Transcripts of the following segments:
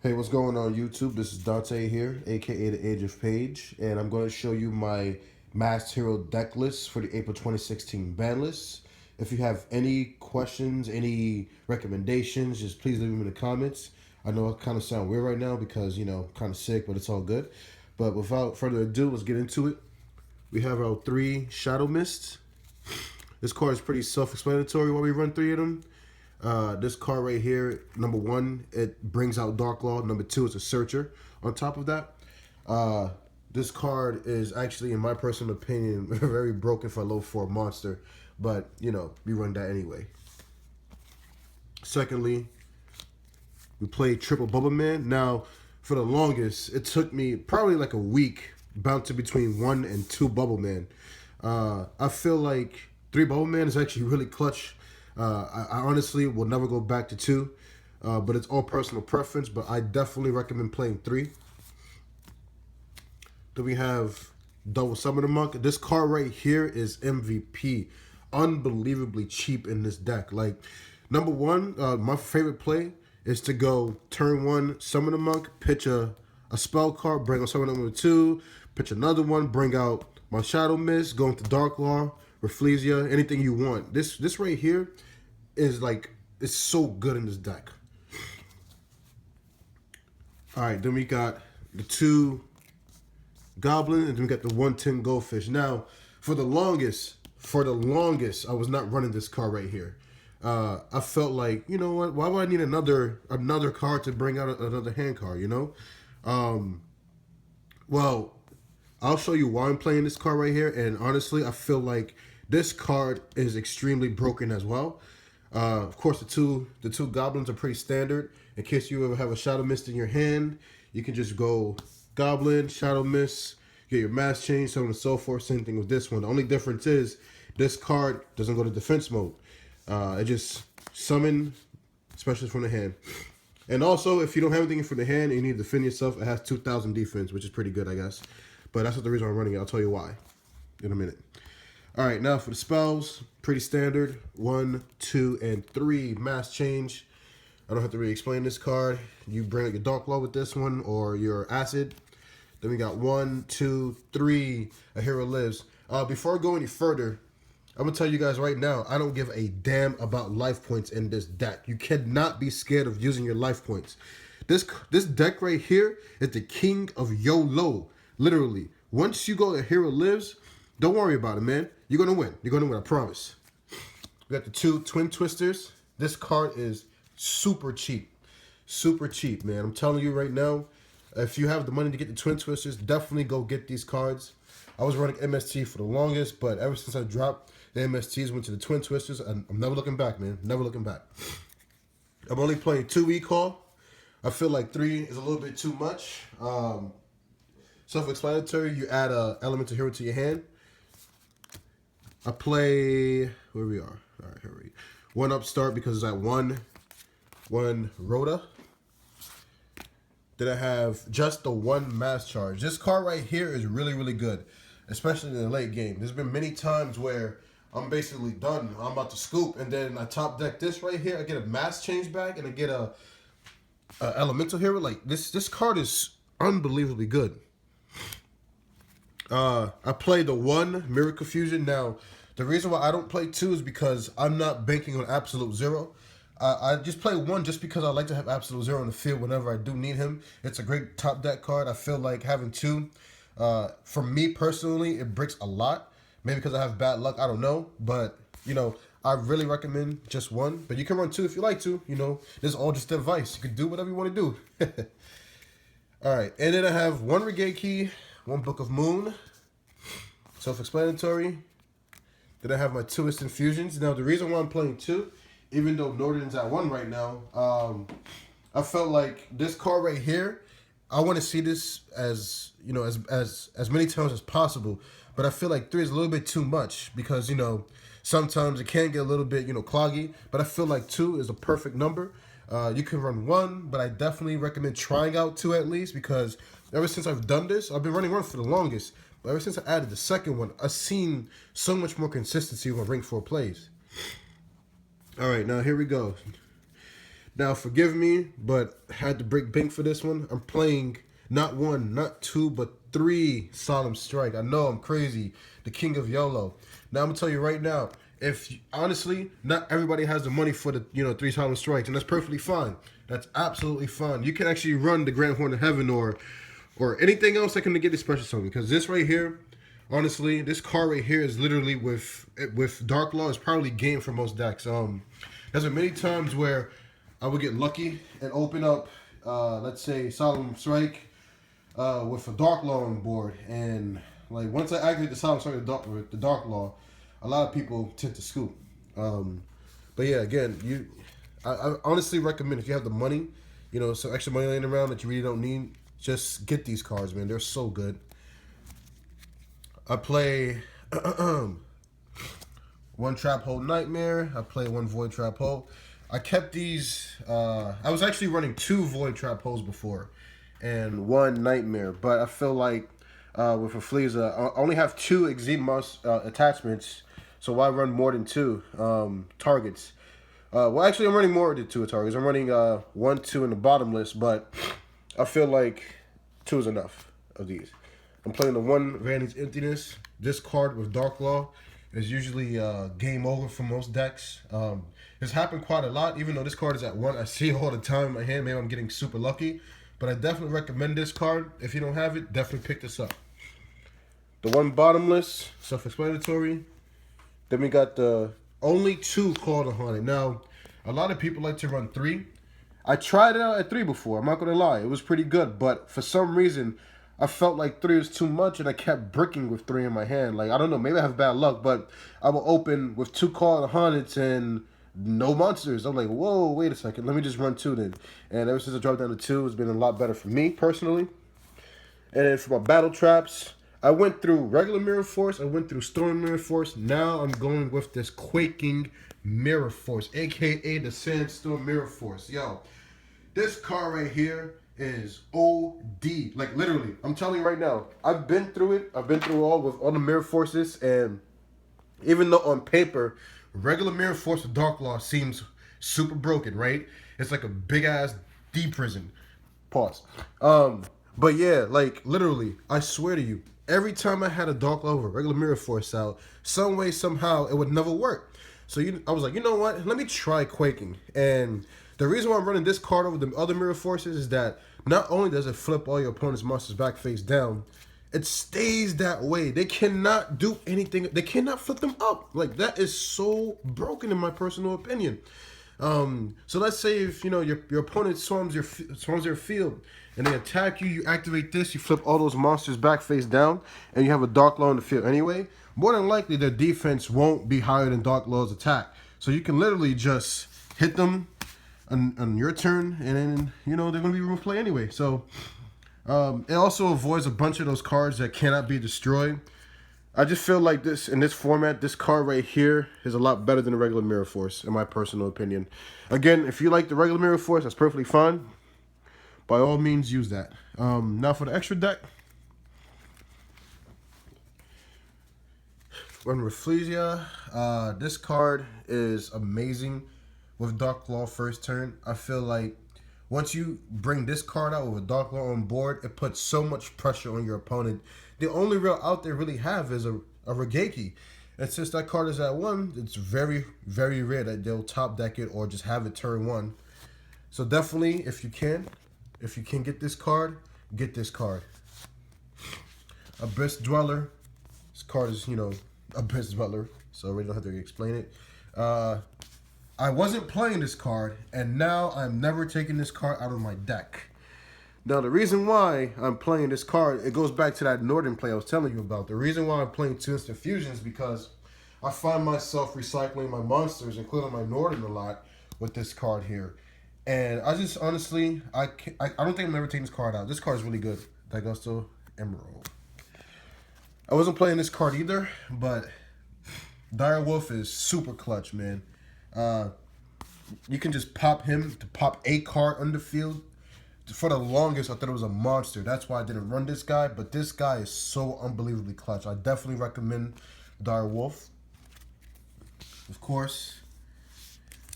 Hey, what's going on YouTube? This is Dante here, aka the Ageofpage, and I'm going to show you my Masked Hero deck list for the April 2016 ban list. If you have any questions, any recommendations, just please leave them in the comments. I know I kind of sound weird right now because, I'm kind of sick, but it's all good. But without further ado, let's get into it. We have our 3 Shadow Mists. This card is pretty self-explanatory why we run 3 of them. This card right here, number 1, it brings out Dark Law. Number 2, it's a Searcher. On top of that, this card is actually, in my personal opinion, very broken for a low 4 monster. But, we run that anyway. Secondly, we played Triple Bubble Man. Now, for the longest, it took me probably like a week bouncing between 1 and 2 Bubble Man. I feel like 3 Bubble Man is actually really clutch. I honestly will never go back to 2, but it's all personal preference, but I definitely recommend playing 3. Then we have Double Summoner Monk. This card right here is MVP. Unbelievably cheap in this deck. Like, number 1, my favorite play is to go turn 1, Summoner Monk, pitch a spell card, bring out Summoner number 2, pitch another one, bring out my Shadow Mist, go into Dark Law, Rafflesia, anything you want. This right here is like, it's so good in this deck. Alright, then we got the 2 Goblin, and then we got the 110 Goldfish. Now, for the longest, I was not running this card right here. I felt like, you know what, why would I need another card to bring out another hand card, Well, I'll show you why I'm playing this card right here, and honestly, I feel like this card is extremely broken as well. Of course, the two goblins are pretty standard. In case you ever have a Shadow Mist in your hand, you can just go Goblin, Shadow Mist, get your Mass Change, so on and so forth. Same thing with this one. The only difference is this card doesn't go to defense mode. It just summon specials from the hand. And also, if you don't have anything from the hand and you need to defend yourself, it has 2,000 defense, which is pretty good, I guess. But that's not the reason I'm running it. I'll tell you why in a minute. All right, now for the spells, pretty standard. 1, 2, and 3 Mass Change. I don't have to really explain this card. You bring out your Dark Law with this one, or your Acid. Then we got 1, 2, 3. A Hero Lives. Before I go any further, I'm gonna tell you guys right now, I don't give a damn about life points in this deck. You cannot be scared of using your life points. This deck right here is the king of YOLO. Literally. Once you go to Hero Lives, don't worry about it, man. You're gonna win. You're gonna win, I promise. We got the 2 Twin Twisters. This card is super cheap. Super cheap, man. I'm telling you right now, if you have the money to get the Twin Twisters, definitely go get these cards. I was running MST for the longest, but ever since I dropped the MSTs, went to the Twin Twisters, and I'm never looking back, man. Never looking back. I'm only playing 2 Recall. I feel like 3 is a little bit too much. Self-explanatory, you add a Elemental Hero to your hand. I play, where we are. All right, here we go. 1 Upstart because it's at 1 Rhoda. Then I have just the 1 Mass Charge. This card right here is really, really good, especially in the late game. There's been many times where I'm basically done. I'm about to scoop, and then I top deck this right here. I get a Mass Change back, and I get a Elemental Hero. Like, this card is unbelievably good. I play the 1 Miracle Fusion. Now, the reason why I don't play 2 is because I'm not banking on Absolute Zero. I just play 1 just because I like to have Absolute Zero in the field whenever I do need him. It's a great top deck card. I feel like having 2, for me personally, it breaks a lot. Maybe because I have bad luck, I don't know. But, I really recommend just 1. But you can run 2 if you like to. This is all just advice. You can do whatever you want to do. All right, and then I have 1 Regate Key, 1 Book of Moon. Self-explanatory. Then I have my 2 Instant Fusions. Now, the reason why I'm playing 2, even though Northern's at 1 right now, I felt like this card right here, I want to see this as, as many times as possible. But I feel like 3 is a little bit too much because, sometimes it can get a little bit, cloggy. But I feel like 2 is a perfect number. You can run 1, but I definitely recommend trying out 2 at least because ever since I've done this, I've been running 1 for the longest. But ever since I added the second one, I've seen so much more consistency when Ring 4 plays. All right, now here we go. Now, forgive me, but I had to break bank for this one. I'm playing not one, not two, but three Solemn Strike. I know I'm crazy. The king of YOLO. Now, I'm going to tell you right now, honestly, not everybody has the money for the, three Solemn Strikes, and that's perfectly fine. That's absolutely fine. You can actually run the Grand Horn of Heaven or anything else that can get the special summon. Because this right here, honestly, this card right here is literally with Dark Law is probably game for most decks. There's been many times where I would get lucky and open up, let's say, Solemn Strike with a Dark Law on board. And like once I activate the Solemn Strike with the Dark Law, a lot of people tend to scoop. But yeah, again, I honestly recommend if you have the money, some extra money laying around that you really don't need, just get these cards, man. They're so good. I play one Trap Hole Nightmare. I play one Void Trap Hole. I kept these. I was actually running two Void Trap Holes before and one Nightmare. But I feel like with a Fleeza, I only have two Exemas attachments. So why run more than two targets? Well, actually, I'm running more than two targets. I'm running 1, 2 in the bottomless. But I feel like two is enough of these. I'm playing the one Vanny's Emptiness. This card with Dark Law is usually game over for most decks. It's happened quite a lot, even though this card is at 1. I see it all the time in my hand. Maybe I'm getting super lucky. But I definitely recommend this card. If you don't have it, definitely pick this up. The one bottomless, self-explanatory. Then we got the only 2 Call to Haunted. Now, a lot of people like to run 3. I tried it out at 3 before. I'm not going to lie. It was pretty good. But for some reason, I felt like 3 was too much, and I kept bricking with 3 in my hand. Like, I don't know. Maybe I have bad luck, but I will open with 2 Call to Haunted and no monsters. I'm like, whoa, wait a second. Let me just run 2 then. And ever since I dropped down to 2, it's been a lot better for me, personally. And then for my battle traps, I went through regular Mirror Force. I went through Storm Mirror Force. Now I'm going with this Quaking Mirror Force, a.k.a. the Sandstorm Mirror Force. Yo, this card right here is OD. Like, literally, I'm telling you right now, I've been through it. I've been through all the Mirror Forces. And even though on paper, regular Mirror Force with Dark Law seems super broken, right? It's like a big-ass D-prison. Pause. But yeah, like, literally, I swear to you, every time I had a Dark Law with a regular Mirror Force out, some way, somehow, it would never work. So I was like, you know what? Let me try Quaking. And the reason why I'm running this card over the other Mirror Forces is that not only does it flip all your opponent's monsters back face down, it stays that way. They cannot do anything. They cannot flip them up. Like, that is so broken in my personal opinion. So let's say if your opponent swarms their field and they attack you, you activate this, you flip all those monsters back face down, and you have a Dark Law in the field anyway. More than likely, their defense won't be higher than Dark Law's attack. So you can literally just hit them on your turn, and then they're going to be room play anyway. So it also avoids a bunch of those cards that cannot be destroyed. I just feel like in this format, this card right here is a lot better than the regular Mirror Force, in my personal opinion. Again, if you like the regular Mirror Force, that's perfectly fine. By all means, use that. Now for the extra deck. Run Rafflesia. This card is amazing with Dark Law first turn. I feel like once you bring this card out with a Dark Law on board, it puts so much pressure on your opponent. The only real out they really have is a Regeki. And since that card is at 1, it's very, very rare that they'll top deck it or just have it turn 1. So definitely, if you can get this card, get this card. Abyss Dweller. This card is, Abyss Dweller, so I really don't have to explain it. I wasn't playing this card, and now I'm never taking this card out of my deck. Now, the reason why I'm playing this card, it goes back to that Northern play I was telling you about. The reason why I'm playing 2 Instant Fusions is because I find myself recycling my monsters, including my Northern, a lot with this card here. And I just, honestly, I don't think I'm ever taking this card out. This card is really good. Dagosto Emerald. I wasn't playing this card either, but Dire Wolf is super clutch, man. You can just pop him to pop a card on the field. For the longest, I thought it was a monster. That's why I didn't run this guy. But this guy is so unbelievably clutch. I definitely recommend Dire Wolf. Of course,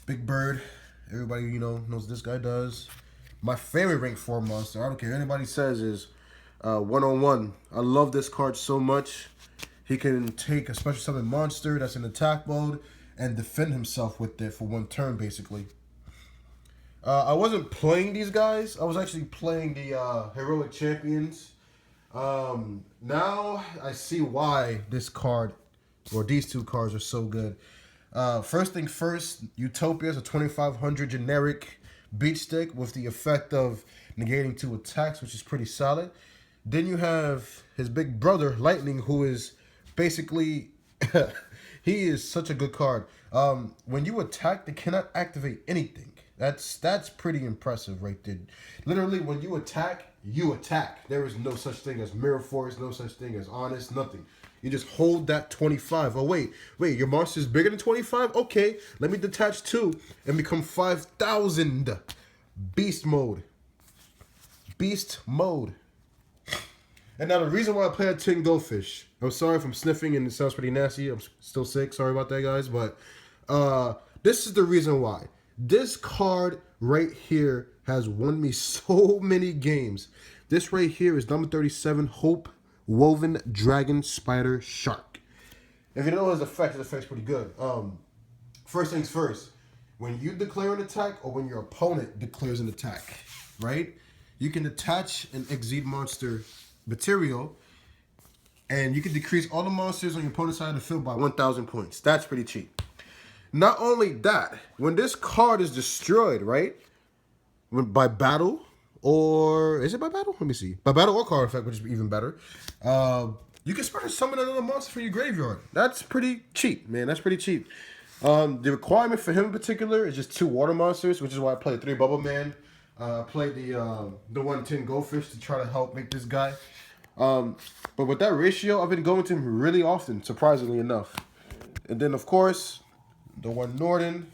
Big Bird Everybody, knows what this guy does. My favorite rank 4 monster, I don't care what anybody says, is 101. I love this card so much. He can take a special summon monster that's in attack mode and defend himself with it for 1 turn, basically. I wasn't playing these guys. I was actually playing the Heroic Champions. Now I see why this card, or these 2 cards, are so good. First thing first, Utopia is a 2500 generic beat stick with the effect of negating 2 attacks, which is pretty solid. Then you have his big brother, Lightning, who is basically... he is such a good card. When you attack, they cannot activate anything. That's pretty impressive right there. Literally, when you attack, you attack. There is no such thing as Mirror Force, no such thing as Honest, nothing. You just hold that 25. Oh, wait, your monster is bigger than 25? Okay, let me detach 2 and become 5,000. Beast mode. Beast mode. And now the reason why I play a Tin Goldfish, I'm sorry if I'm sniffing and it sounds pretty nasty. I'm still sick. Sorry about that, guys. But this is the reason why. This card right here has won me so many games. This right here is number 37, Hope Woven Dragon Spider Shark. If you don't know his effect's pretty good. First things first. When you declare an attack or when your opponent declares an attack, right? You can attach an Exceed monster material, and you can decrease all the monsters on your opponent's side of the field by 1,000 points. That's pretty cheap. Not only that, when this card is destroyed, right, by battle, or is it by battle? Let me see. By battle or card effect, which is even better. You can special summon another monster for your graveyard. That's pretty cheap, man. That's pretty cheap. The requirement for him in particular is just 2 water monsters, which is why I played 3 Bubble Man. I played the 1 Tin Goldfish to try to help make this guy. But with that ratio, I've been going to him really often, surprisingly enough. And then, of course, the 1 Norden.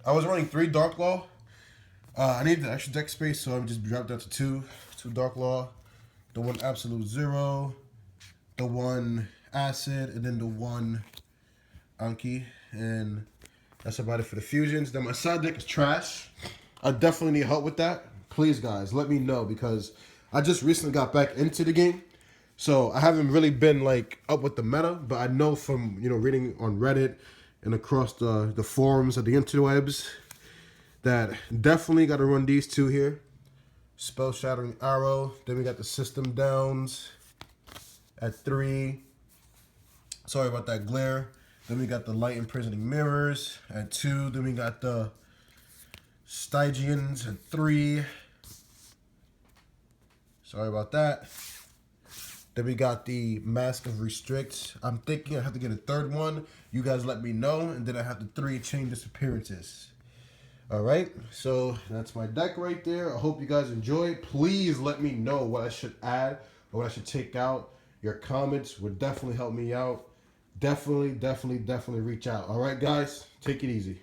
I was running 3 Dark Law. I needed the extra deck space, so I just dropped down to 2 Dark Law. The 1 Absolute Zero. The 1 Acid. And then the 1 Anki. And that's about it for the fusions. Then my side deck is trash. I definitely need help with that. Please, guys, let me know, because I just recently got back into the game. So I haven't really been up with the meta, but I know from reading on Reddit and across the forums of the interwebs that definitely got to run these 2 here. Spell Shattering Arrow. Then we got the System Downs at 3. Sorry about that glare. Then we got the Light Imprisoning Mirrors at 2. Then we got the Stygians at 3. Sorry about that. Then we got the Mask of Restrict. I'm thinking I have to get a 3rd one. You guys let me know. And then I have the 3 Chain Disappearances. Alright, so that's my deck right there. I hope you guys enjoy. Please let me know what I should add or what I should take out. Your comments would definitely help me out. Definitely reach out. Alright, guys, take it easy.